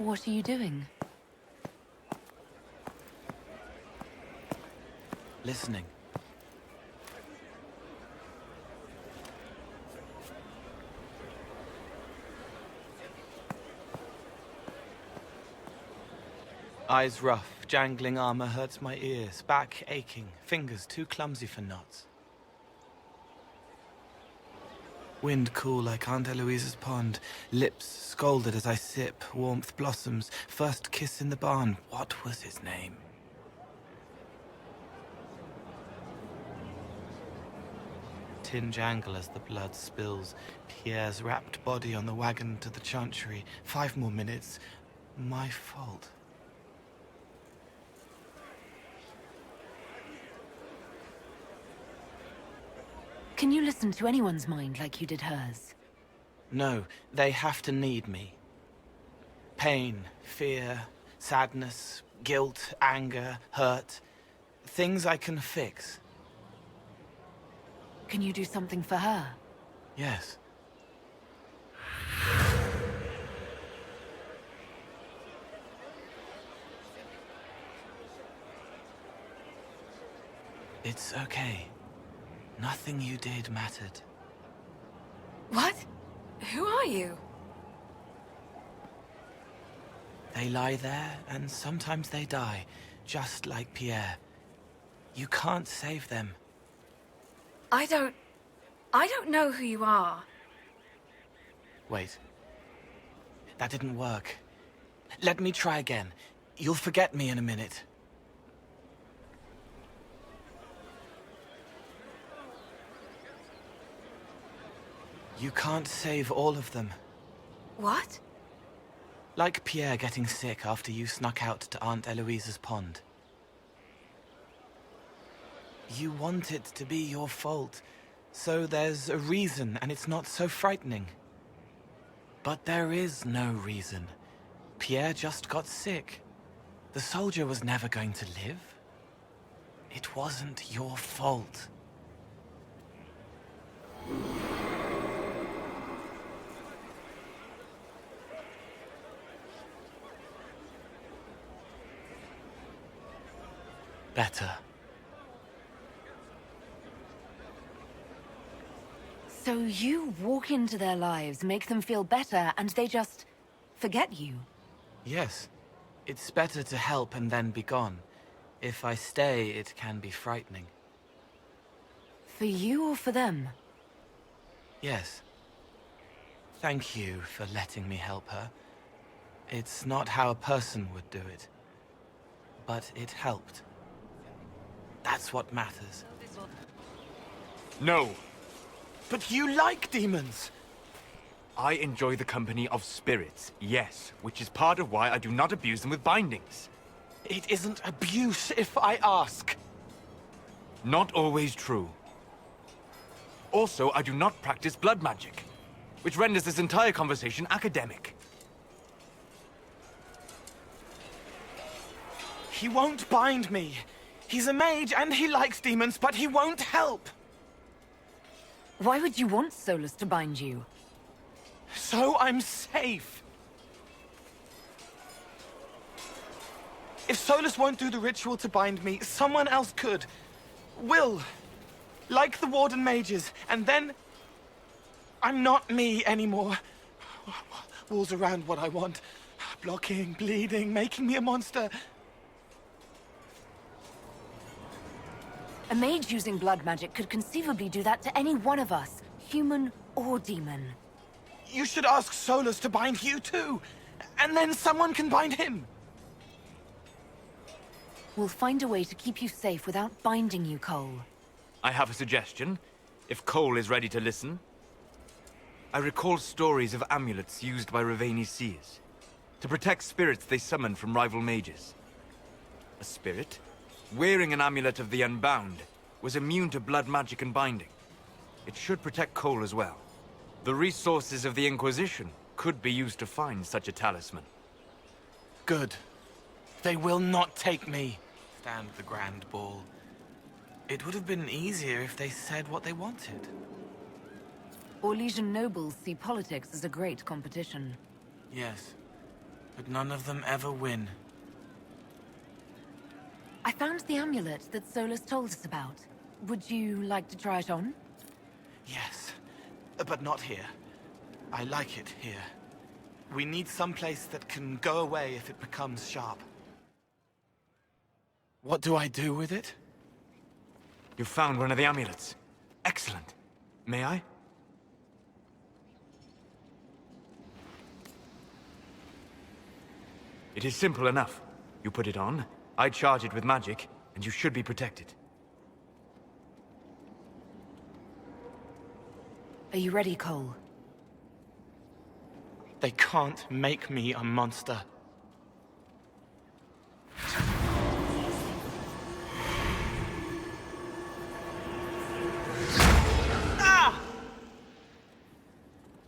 What are you doing? Listening. Eyes rough, jangling armor hurts my ears, back aching, fingers too clumsy for knots. Wind cool like Aunt Eloise's pond, lips scalded as I sip, warmth blossoms, first kiss in the barn, what was his name? Tin jangle as the blood spills, Pierre's wrapped body on the wagon to the chantry, 5 more minutes, my fault. Can you listen to anyone's mind like you did hers? No, they have to need me. Pain, fear, sadness, guilt, anger, hurt. Things I can fix. Can you do something for her? Yes. It's okay. Nothing you did mattered. What? Who are you? They lie there, and sometimes they die, just like Pierre. You can't save them. I don't know who you are. Wait. That didn't work. Let me try again. You'll forget me in a minute. You can't save all of them. What? Like Pierre getting sick after you snuck out to Aunt Eloise's pond. You want it to be your fault, so there's a reason and it's not so frightening. But there is no reason. Pierre just got sick. The soldier was never going to live. It wasn't your fault. Better. So you walk into their lives, make them feel better, and they just forget you? Yes. It's better to help and then be gone. If I stay, it can be frightening. For you or for them? Yes. Thank you for letting me help her. It's not how a person would do it. But it helped. That's what matters. No. But you like demons! I enjoy the company of spirits, yes, which is part of why I do not abuse them with bindings. It isn't abuse if I ask. Not always true. Also, I do not practice blood magic, which renders this entire conversation academic. He won't bind me. He's a mage and he likes demons, but he won't help. Why would you want Solus to bind you? So I'm safe. If Solus won't do the ritual to bind me, someone else could. Will. Like the Warden mages. And then... I'm not me anymore. Walls around what I want. Blocking, bleeding, making me a monster. A mage using blood magic could conceivably do that to any one of us, human or demon. You should ask Solus to bind you too. And then someone can bind him. We'll find a way to keep you safe without binding you, Cole. I have a suggestion, if Cole is ready to listen. I recall stories of amulets used by Ravani's seers to protect spirits they summoned from rival mages. A spirit, wearing an amulet of the Unbound, was immune to blood magic and binding. It should protect Cole as well. The resources of the Inquisition could be used to find such a talisman. Good. They will not take me. Stand the grand ball. It would have been easier if they said what they wanted. Orlesian nobles see politics as a great competition. Yes. but none of them ever win. I found the amulet that Solus told us about. Would you like to try it on? Yes, but not here. I like it here. We need someplace that can go away if it becomes sharp. What do I do with it? You found one of the amulets. Excellent. May I? It is simple enough. You put it on, I charge it with magic, and you should be protected. Are you ready, Cole? They can't make me a monster.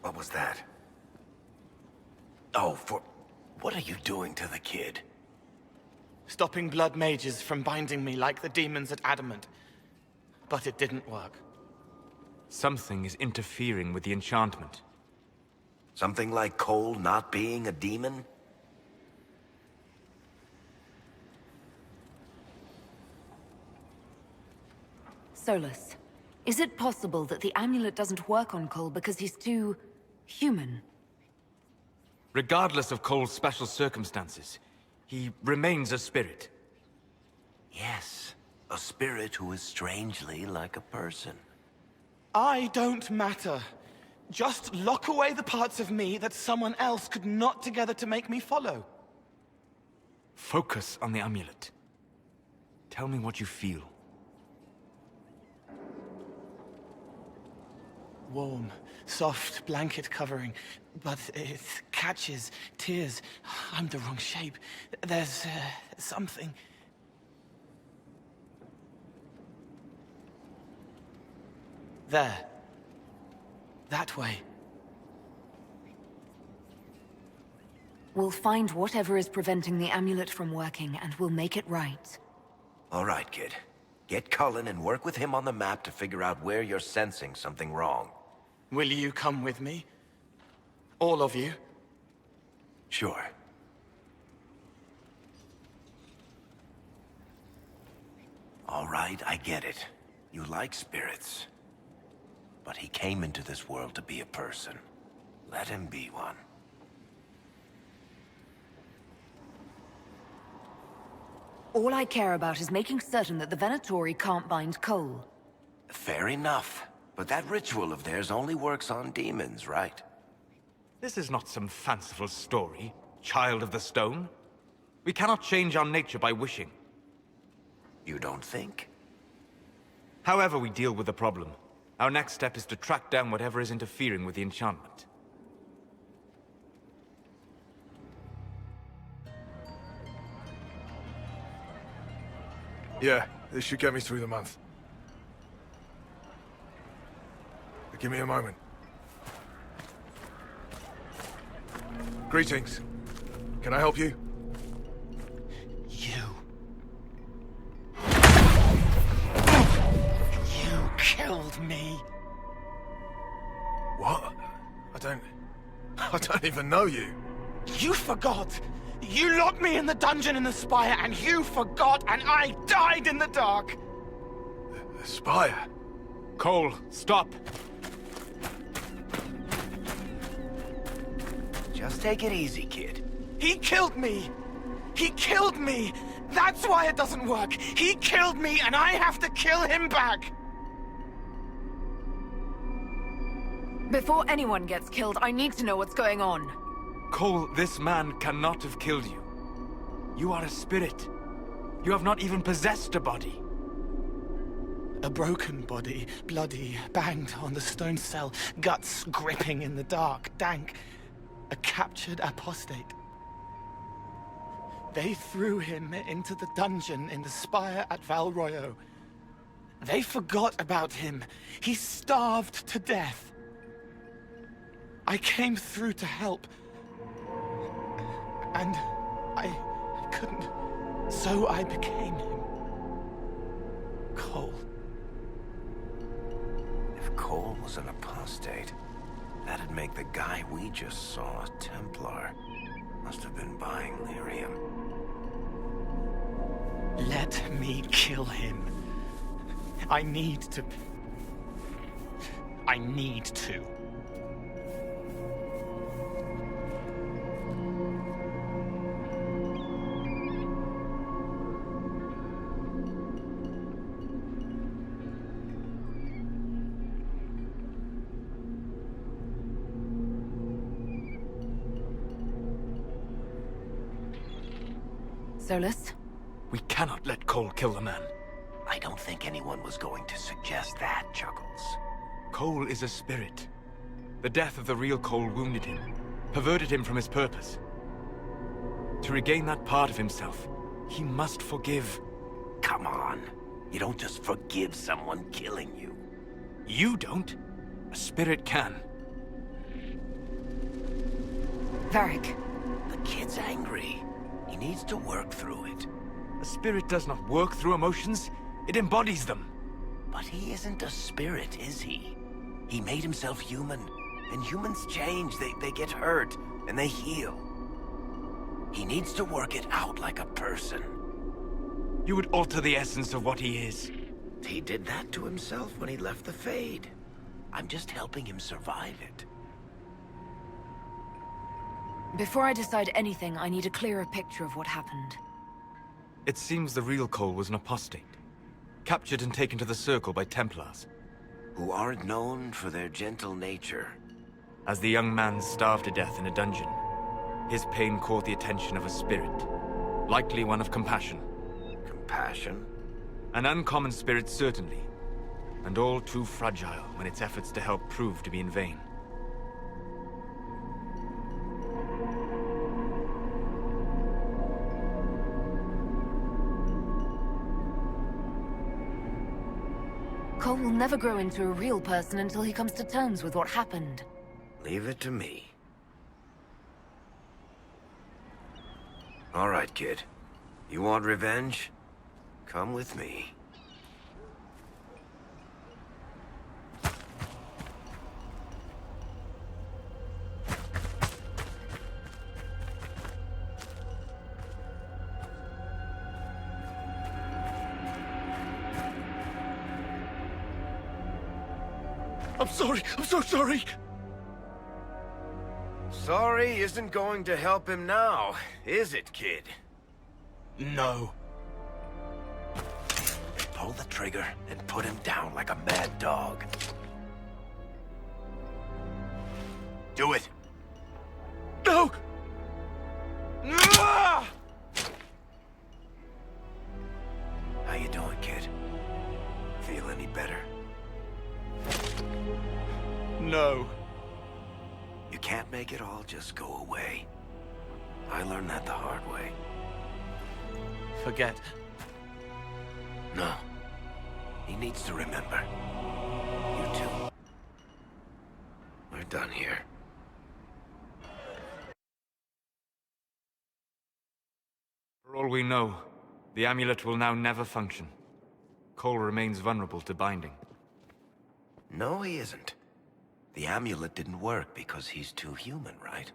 What was that? Oh, what are you doing to the kid? Stopping blood mages from binding me like the demons at Adamant. But it didn't work. Something is interfering with the enchantment. Something like Cole not being a demon? Solus, is it possible that the amulet doesn't work on Cole because he's too human? Regardless of Cole's special circumstances, he remains a spirit. Yes, a spirit who is strangely like a person. I don't matter. Just lock away the parts of me that someone else could knot together to make me follow. Focus on the amulet. Tell me what you feel. Warm, soft blanket covering, but it catches tears. I'm the wrong shape. There's something. There. That way. We'll find whatever is preventing the amulet from working, and we'll make it right. All right, kid. Get Cullen and work with him on the map to figure out where you're sensing something wrong. Will you come with me? All of you? Sure. All right, I get it. You like spirits. But he came into this world to be a person. Let him be one. All I care about is making certain that the Venatori can't bind Cole. Fair enough. But that ritual of theirs only works on demons, right? This is not some fanciful story, child of the stone. We cannot change our nature by wishing. You don't think? However we deal with the problem, our next step is to track down whatever is interfering with the enchantment. Yeah, this should get me through the month. But give me a moment. Greetings. Can I help you? You killed me. What? I don't even know you. You forgot. You locked me in the dungeon in the spire, and you forgot, and I died in the dark. The Spire? Cole, stop! Just take it easy, kid. He killed me. He killed me. That's why it doesn't work. He killed me, and I have to kill him back. Before anyone gets killed, I need to know what's going on. Cole, this man cannot have killed you. You are a spirit. You have not even possessed a body. A broken body, bloody, banged on the stone cell, guts gripping in the dark, dank. A captured apostate. They threw him into the dungeon in the spire at Val Royo. They forgot about him. He starved to death. I came through to help. And I couldn't. So I became him. Cole. If Cole was an apostate, that'd make the guy we just saw a Templar. Must have been buying lyrium. Let me kill him. I need to. Solus? We cannot let Cole kill the man. I don't think anyone was going to suggest that, Chuckles. Cole is a spirit. The death of the real Cole wounded him, perverted him from his purpose. To regain that part of himself, he must forgive. Come on. You don't just forgive someone killing you. You don't. A spirit can. Varric. The kid's angry. He needs to work through it. A spirit does not work through emotions, it embodies them. But he isn't a spirit, is he? He made himself human. And humans change. They get hurt, and they heal. He needs to work it out like a person. You would alter the essence of what he is. He did that to himself when he left the Fade. I'm just helping him survive it. Before I decide anything, I need a clearer picture of what happened. It seems the real Cole was an apostate, captured and taken to the Circle by Templars. Who aren't known for their gentle nature. As the young man starved to death in a dungeon, his pain caught the attention of a spirit, likely one of compassion. Compassion? An uncommon spirit, certainly, and all too fragile when its efforts to help prove to be in vain. Cole will never grow into a real person until he comes to terms with what happened. Leave it to me. All right, kid. You want revenge? Come with me. I'm sorry. I'm so sorry. Sorry isn't going to help him now, is it, kid? No. Pull the trigger and put him down like a mad dog. Do it. No! How you doing, kid? Feel any better? No. You can't make it all just go away. I learned that the hard way. Forget. No. He needs to remember. You too. We're done here. For all we know, the amulet will now never function. Cole remains vulnerable to binding. No, he isn't. The amulet didn't work because he's too human, right?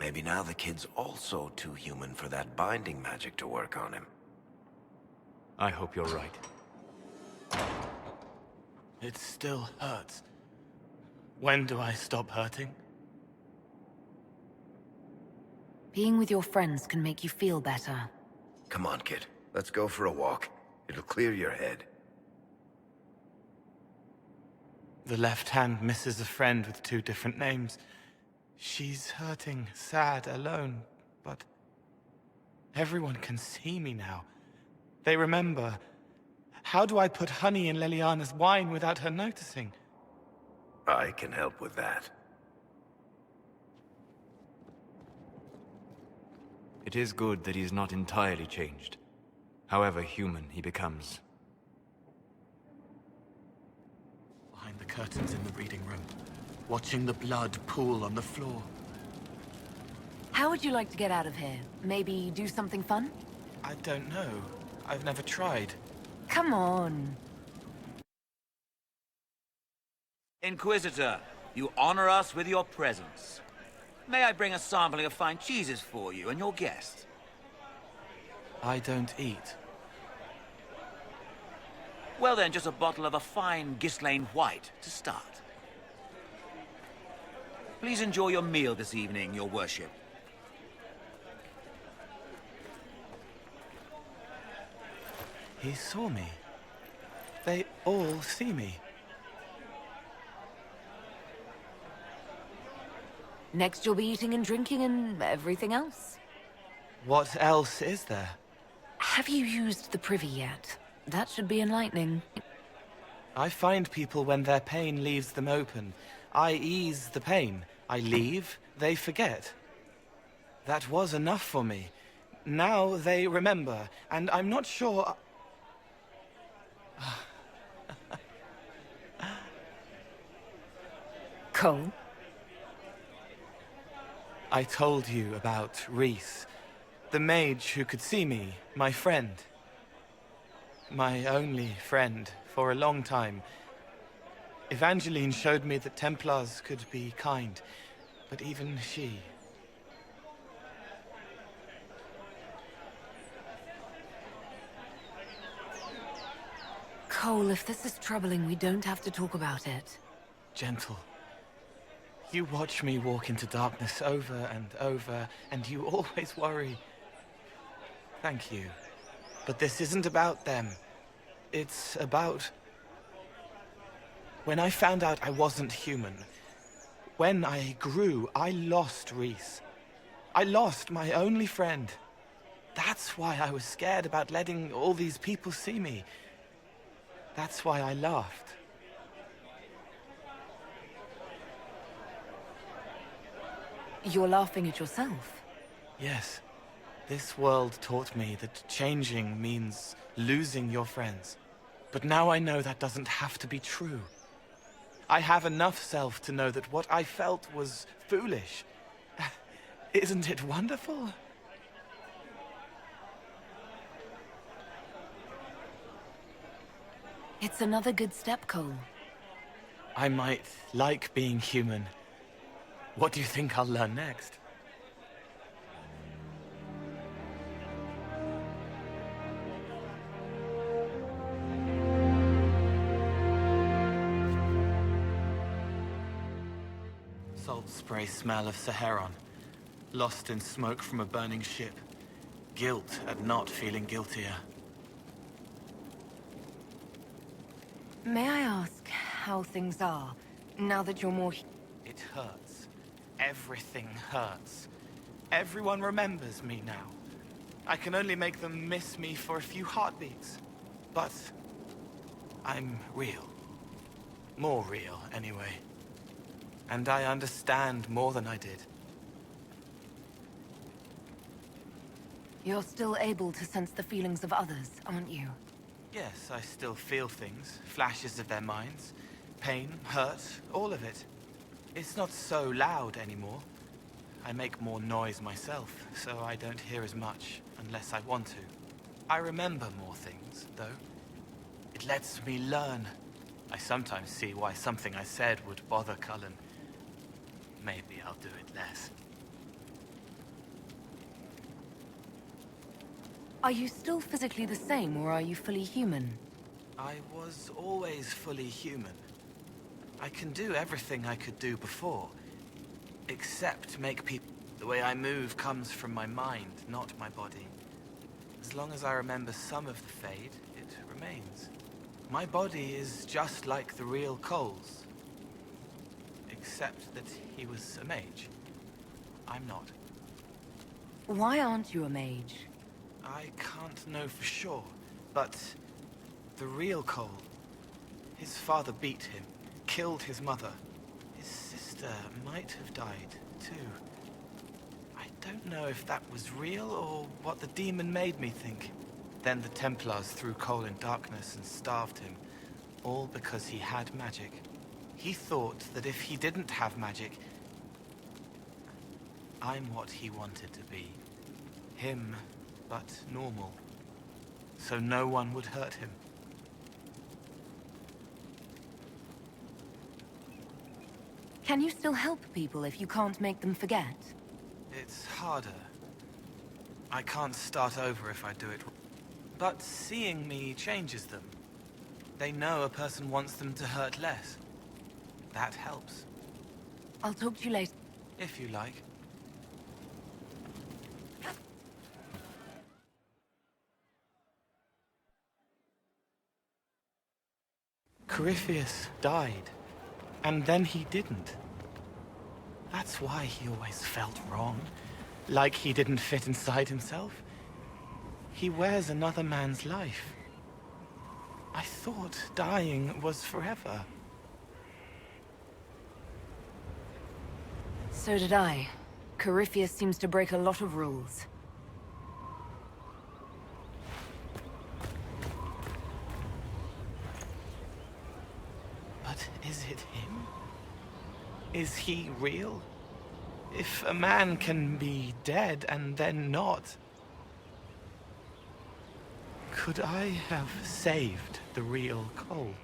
Maybe now the kid's also too human for that binding magic to work on him. I hope you're right. It still hurts. When do I stop hurting? Being with your friends can make you feel better. Come on, kid. Let's go for a walk. It'll clear your head. The left hand misses a friend with 2 different names. She's hurting, sad, alone, but everyone can see me now. They remember. How do I put honey in Leliana's wine without her noticing? I can help with that. It is good that he's not entirely changed, however human he becomes. Behind the curtains in the reading room, watching the blood pool on the floor. How would you like to get out of here? Maybe do something fun? I don't know. I've never tried. Come on. Inquisitor, you honor us with your presence. May I bring a sampling of fine cheeses for you and your guest? I don't eat. Well then, just a bottle of a fine Gislane White to start. Please enjoy your meal this evening, your worship. He saw me. They all see me. Next you'll be eating and drinking and everything else. What else is there? Have you used the privy yet? That should be enlightening. I find people when their pain leaves them open. I ease the pain. I leave, they forget. That was enough for me. Now they remember, and I'm not sure... Cole? I told you about Reese, the mage who could see me, my friend. My only friend for a long time. Evangeline showed me that Templars could be kind, but even she... Cole, if this is troubling, we don't have to talk about it. Gentle. You watch me walk into darkness over and over, and you always worry. Thank you. But this isn't about them. It's about... When I found out I wasn't human, when I grew, I lost Reese. I lost my only friend. That's why I was scared about letting all these people see me. That's why I laughed. You're laughing at yourself. Yes. This world taught me that changing means losing your friends. But now I know that doesn't have to be true. I have enough self to know that what I felt was foolish. Isn't it wonderful? It's another good step, Cole. I might like being human. What do you think I'll learn next? Salt spray smell of Saharon. Lost in smoke from a burning ship. Guilt at not feeling guiltier. May I ask how things are, now that you're more... It hurts. Everything hurts. Everyone remembers me now. I can only make them miss me for a few heartbeats. But... I'm real. More real, anyway. And I understand more than I did. You're still able to sense the feelings of others, aren't you? Yes, I still feel things. Flashes of their minds. Pain, hurt, all of it. It's not so loud anymore. I make more noise myself, so I don't hear as much unless I want to. I remember more things, though. It lets me learn. I sometimes see why something I said would bother Cullen. Maybe I'll do it less. Are you still physically the same, or are you fully human? I was always fully human. I can do everything I could do before. Except make people... The way I move comes from my mind, not my body. As long as I remember some of the Fade, it remains. My body is just like the real Cole's. Except that he was a mage. I'm not. Why aren't you a mage? I can't know for sure, but the real Cole, his father beat him, killed his mother. His sister might have died, too. I don't know if that was real or what the demon made me think. Then the Templars threw Cole in darkness and starved him, all because he had magic. He thought that if he didn't have magic, I'm what he wanted to be. Him, but normal. So no one would hurt him. Can you still help people if you can't make them forget? It's harder. I can't start over if I do it. But seeing me changes them. They know a person wants them to hurt less. That helps. I'll talk to you later. If you like. Corypheus died, and then he didn't. That's why he always felt wrong, like he didn't fit inside himself. He wears another man's life. I thought dying was forever. So did I. Corypheus seems to break a lot of rules. But is it him? Is he real? If a man can be dead and then not, could I have saved the real Cole?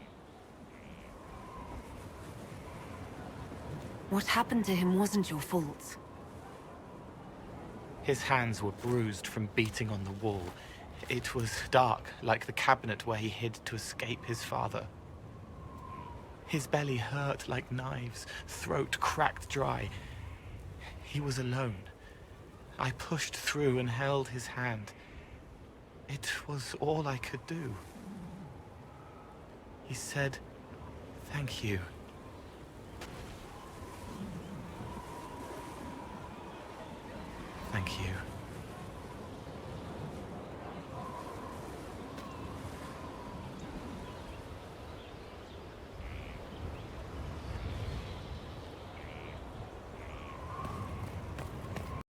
What happened to him wasn't your fault. His hands were bruised from beating on the wall. It was dark, like the cabinet where he hid to escape his father. His belly hurt like knives, throat cracked dry. He was alone. I pushed through and held his hand. It was all I could do. He said, "Thank you."